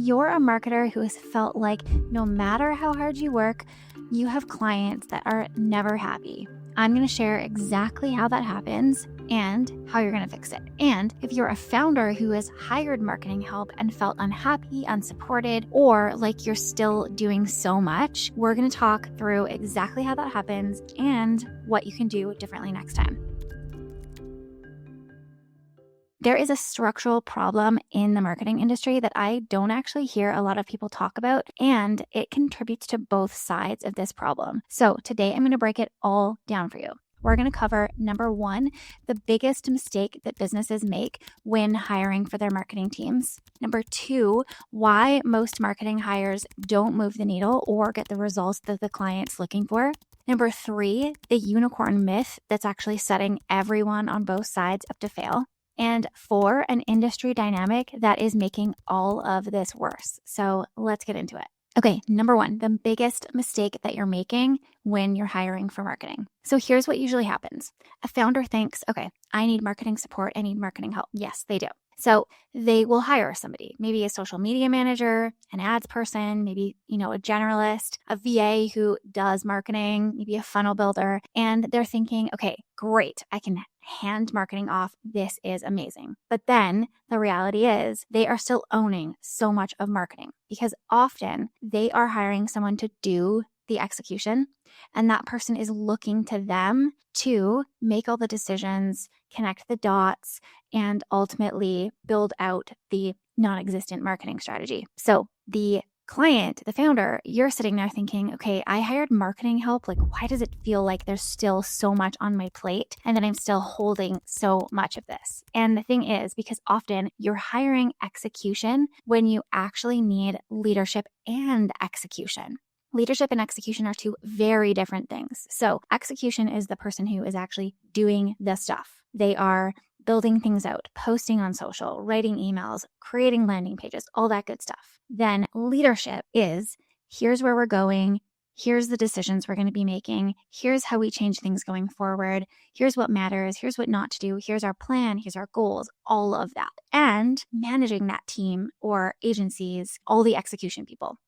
you're a marketer who has felt like no matter how hard you work, you have clients that are never happy, I'm going to share exactly how that happens and how you're going to fix it. And if you're a founder who has hired marketing help and felt unhappy, unsupported, or like you're still doing so much, we're going to talk through exactly how that happens and what you can do differently next time. There is a structural problem in the marketing industry that I don't actually hear a lot of people talk about, and it contributes to both sides of this problem. So today I'm going to break it all down for you. We're going to cover number one, the biggest mistake that businesses make when hiring for their marketing teams. Number two, why most marketing hires don't move the needle or get the results that the client's looking for. Number three, the unicorn myth that's actually setting everyone on both sides up to fail. And four, an industry dynamic that is making all of this worse. So let's get into it. Okay, number one, the biggest mistake that you're making when you're hiring for marketing. So here's what usually happens. A founder thinks, okay, I need marketing support. I need marketing help. Yes, they do. So they will hire somebody, maybe a social media manager, an ads person, maybe, a generalist, a VA who does marketing, maybe a funnel builder. And they're thinking, okay, great, I can hand marketing off. This is amazing. But then the reality is they are still owning so much of marketing because often they are hiring someone to do the execution, and that person is looking to them to make all the decisions, connect the dots, and ultimately build out the non-existent marketing strategy. So the client, the founder, you're sitting there thinking, okay, I hired marketing help. Like, why does it feel like there's still so much on my plate and that I'm still holding so much of this? And the thing is, because often you're hiring execution when you actually need leadership and execution. Leadership and execution are two very different things. So execution is the person who is actually doing the stuff. They are building things out, posting on social, writing emails, creating landing pages, all that good stuff. Then leadership is, here's where we're going. Here's the decisions we're going to be making. Here's how we change things going forward. Here's what matters. Here's what not to do. Here's our plan. Here's our goals, all of that. And managing that team or agencies, all the execution people.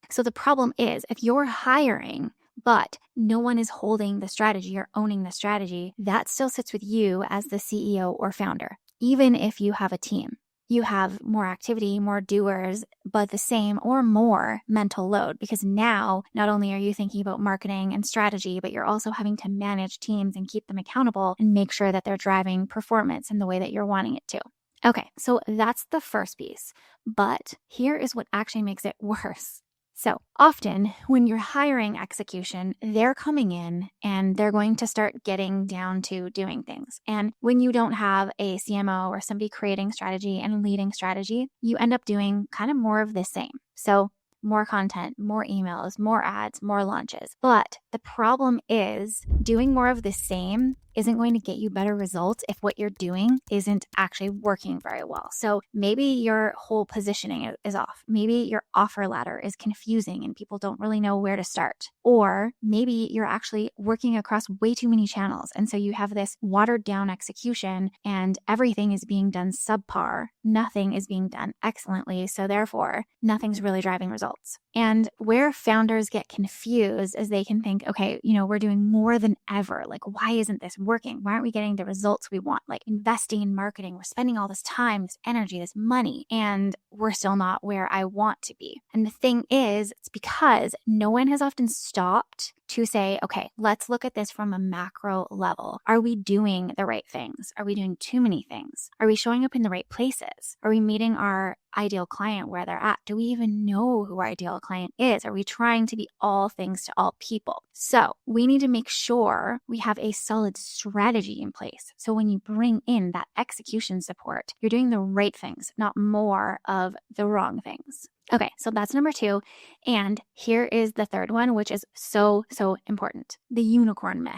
So the problem is if you're hiring, but no one is holding the strategy or owning the strategy, that still sits with you as the CEO or founder. Even if you have a team, you have more activity, more doers, but the same or more mental load because now not only are you thinking about marketing and strategy, but you're also having to manage teams and keep them accountable and make sure that they're driving performance in the way that you're wanting it to. Okay, so that's the first piece. But here is what actually makes it worse. So often when you're hiring execution, they're coming in and they're going to start getting down to doing things. And when you don't have a CMO or somebody creating strategy and leading strategy, you end up doing kind of more of the same. So more content, more emails, more ads, more launches. But the problem is doing more of the same isn't going to get you better results if what you're doing isn't actually working very well. So maybe your whole positioning is off. Maybe your offer ladder is confusing and people don't really know where to start. Or maybe you're actually working across way too many channels. And so you have this watered down execution and everything is being done subpar. Nothing is being done excellently. So therefore, nothing's really driving results. And where founders get confused is they can think, okay, we're doing more than ever. Like, why isn't this working? Why aren't we getting the results we want? Like investing in marketing, we're spending all this time, this energy, this money, and we're still not where I want to be. And the thing is, it's because no one has often stopped to say, okay, let's look at this from a macro level. Are we doing the right things? Are we doing too many things? Are we showing up in the right places? Are we meeting our ideal client where they're at? Do we even know who our ideal client is? Are we trying to be all things to all people? So we need to make sure we have a solid strategy in place. So when you bring in that execution support, you're doing the right things, not more of the wrong things. Okay, so that's number two. And here is the third one, which is so important. The unicorn myth.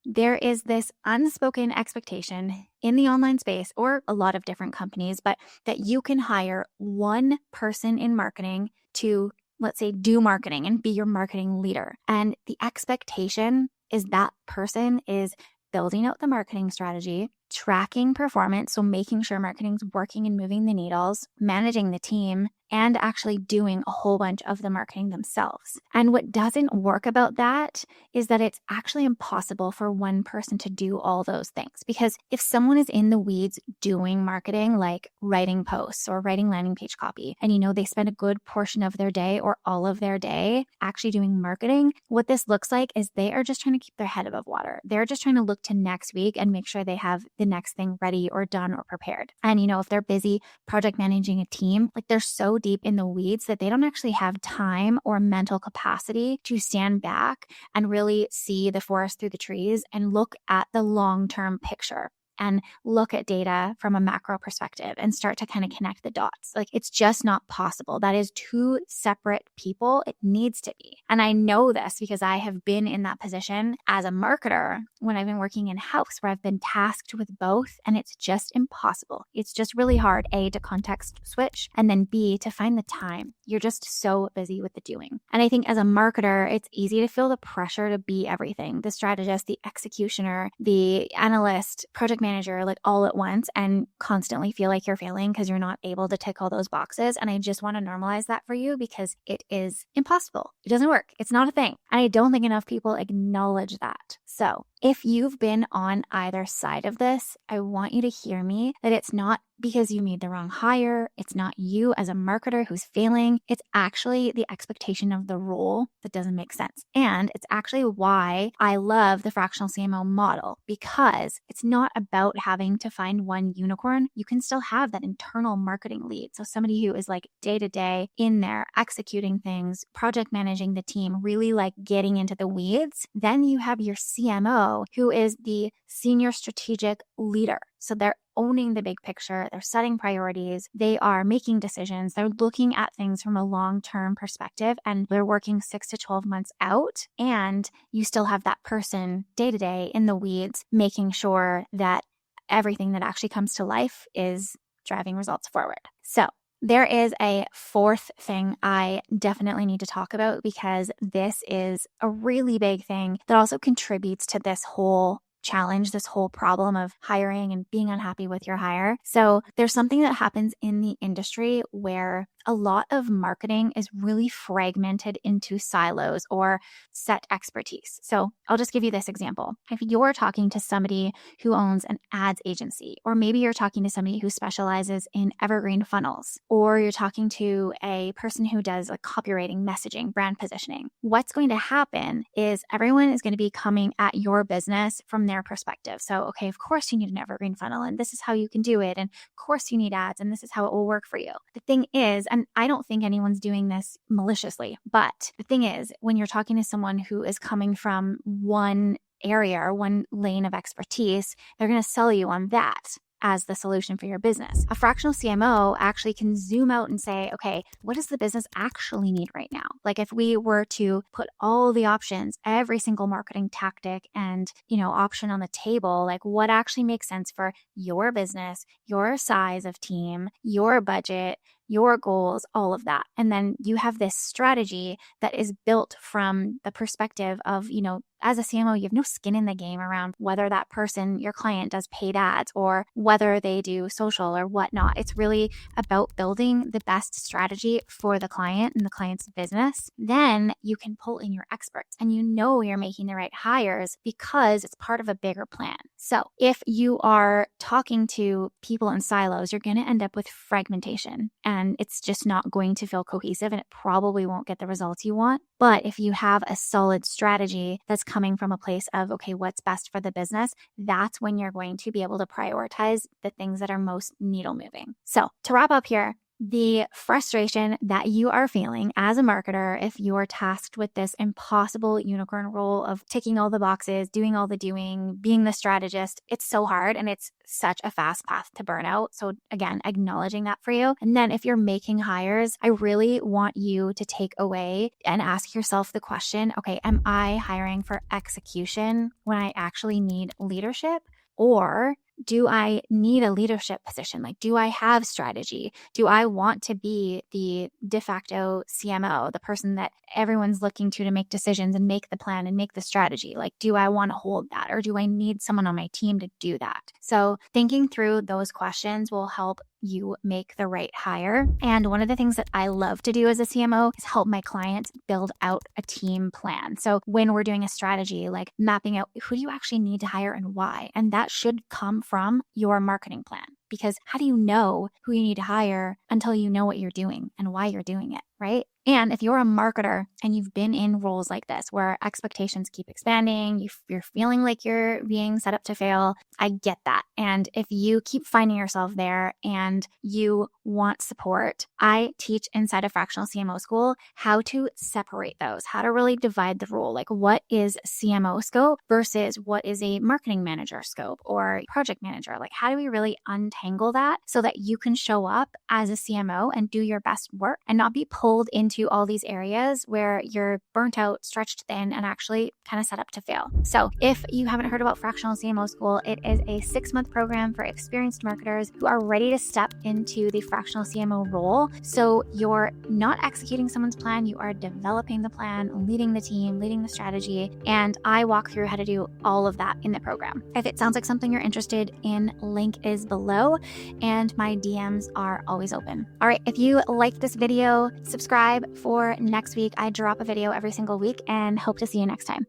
There is this unspoken expectation in the online space or a lot of different companies, but that you can hire one person in marketing to, let's say, do marketing and be your marketing leader. And the expectation is that person is building out the marketing strategy, tracking performance, so making sure marketing's working and moving the needles, managing the team, and actually doing a whole bunch of the marketing themselves. And what doesn't work about that is that it's actually impossible for one person to do all those things. Because if someone is in the weeds doing marketing, like writing posts or writing landing page copy, and they spend a good portion of their day or all of their day actually doing marketing, what this looks like is they are just trying to keep their head above water. They're just trying to look to next week and make sure they have the next thing ready or done or prepared. And if they're busy project managing a team, like they're so deep in the weeds that they don't actually have time or mental capacity to stand back and really see the forest through the trees and look at the long-term picture and look at data from a macro perspective and start to kind of connect the dots. Like it's just not possible. That is two separate people. It needs to be. And I know this because I have been in that position as a marketer when I've been working in-house where I've been tasked with both, and it's just impossible. It's just really hard, A, to context switch, and then B, to find the time. You're just so busy with the doing. And I think as a marketer, it's easy to feel the pressure to be everything, the strategist, the executioner, the analyst, project manager, like all at once, and constantly feel like you're failing because you're not able to tick all those boxes. And I just want to normalize that for you because it is impossible. It doesn't work. It's not a thing. And I don't think enough people acknowledge that. So if you've been on either side of this, I want you to hear me that it's not because you made the wrong hire. It's not you as a marketer who's failing. It's actually the expectation of the role that doesn't make sense. And it's actually why I love the fractional CMO model, because it's not about having to find one unicorn. You can still have that internal marketing lead. So somebody who is like day to day in there executing things, project managing the team, really like getting into the weeds. Then you have your CMO who is the senior strategic leader. So they're owning the big picture, they're setting priorities, they are making decisions, they're looking at things from a long-term perspective, and they're working 6 to 12 months out. And you still have that person day to day in the weeds, making sure that everything that actually comes to life is driving results forward. So there is a fourth thing I definitely need to talk about, because this is a really big thing that also contributes to this whole challenge, this whole problem of hiring and being unhappy with your hire. So there's something that happens in the industry where a lot of marketing is really fragmented into silos or set expertise. So I'll just give you this example. If you're talking to somebody who owns an ads agency, or maybe you're talking to somebody who specializes in evergreen funnels, or you're talking to a person who does like copywriting, messaging, brand positioning, what's going to happen is everyone is going to be coming at your business from their perspective. So, okay, of course you need an evergreen funnel, and this is how you can do it. And of course you need ads, and this is how it will work for you. The thing is, and I don't think anyone's doing this maliciously, but the thing is, when you're talking to someone who is coming from one area or one lane of expertise, they're going to sell you on that as the solution for your business. A fractional CMO actually can zoom out and say, okay, what does the business actually need right now? Like if we were to put all the options, every single marketing tactic and, option on the table, like what actually makes sense for your business, your size of team, your budget, your goals, all of that. And then you have this strategy that is built from the perspective of, as a CMO, you have no skin in the game around whether that person, your client, does paid ads or whether they do social or whatnot. It's really about building the best strategy for the client and the client's business. Then you can pull in your experts and you're making the right hires because it's part of a bigger plan. So if you are talking to people in silos, you're going to end up with fragmentation, and it's just not going to feel cohesive, and it probably won't get the results you want. But if you have a solid strategy that's coming from a place of, okay, what's best for the business, that's when you're going to be able to prioritize the things that are most needle moving. So to wrap up here, the frustration that you are feeling as a marketer, if you're tasked with this impossible unicorn role of ticking all the boxes, doing all the doing, being the strategist, it's so hard and it's such a fast path to burnout. So again, acknowledging that for you. And then if you're making hires, I really want you to take away and ask yourself the question, okay, am I hiring for execution when I actually need leadership? Or do I need a leadership position? Like, do I have strategy? Do I want to be the de facto CMO, the person that everyone's looking to make decisions and make the plan and make the strategy? Like, do I want to hold that? Or do I need someone on my team to do that? So thinking through those questions will help you make the right hire. And one of the things that I love to do as a CMO is help my clients build out a team plan. So when we're doing a strategy, like mapping out who do you actually need to hire and why, and that should come from your marketing plan. Because how do you know who you need to hire until you know what you're doing and why you're doing it, right? And if you're a marketer and you've been in roles like this where expectations keep expanding, you're feeling like you're being set up to fail, I get that. And if you keep finding yourself there and you want support, I teach inside of Fractional CMO School how to separate those, how to really divide the role. Like what is CMO scope versus what is a marketing manager scope or project manager? Like how do we really untangle that so that you can show up as a CMO and do your best work and not be pulled into all these areas where you're burnt out, stretched thin, and actually kind of set up to fail. So if you haven't heard about Fractional CMO School, it is a 6-month program for experienced marketers who are ready to step into the fractional CMO role. So you're not executing someone's plan, you are developing the plan, leading the team, leading the strategy, and I walk through how to do all of that in the program. If it sounds like something you're interested in, link is below, and my DMs are always open. All right, if you liked this video, subscribe for next week. I drop a video every single week and hope to see you next time.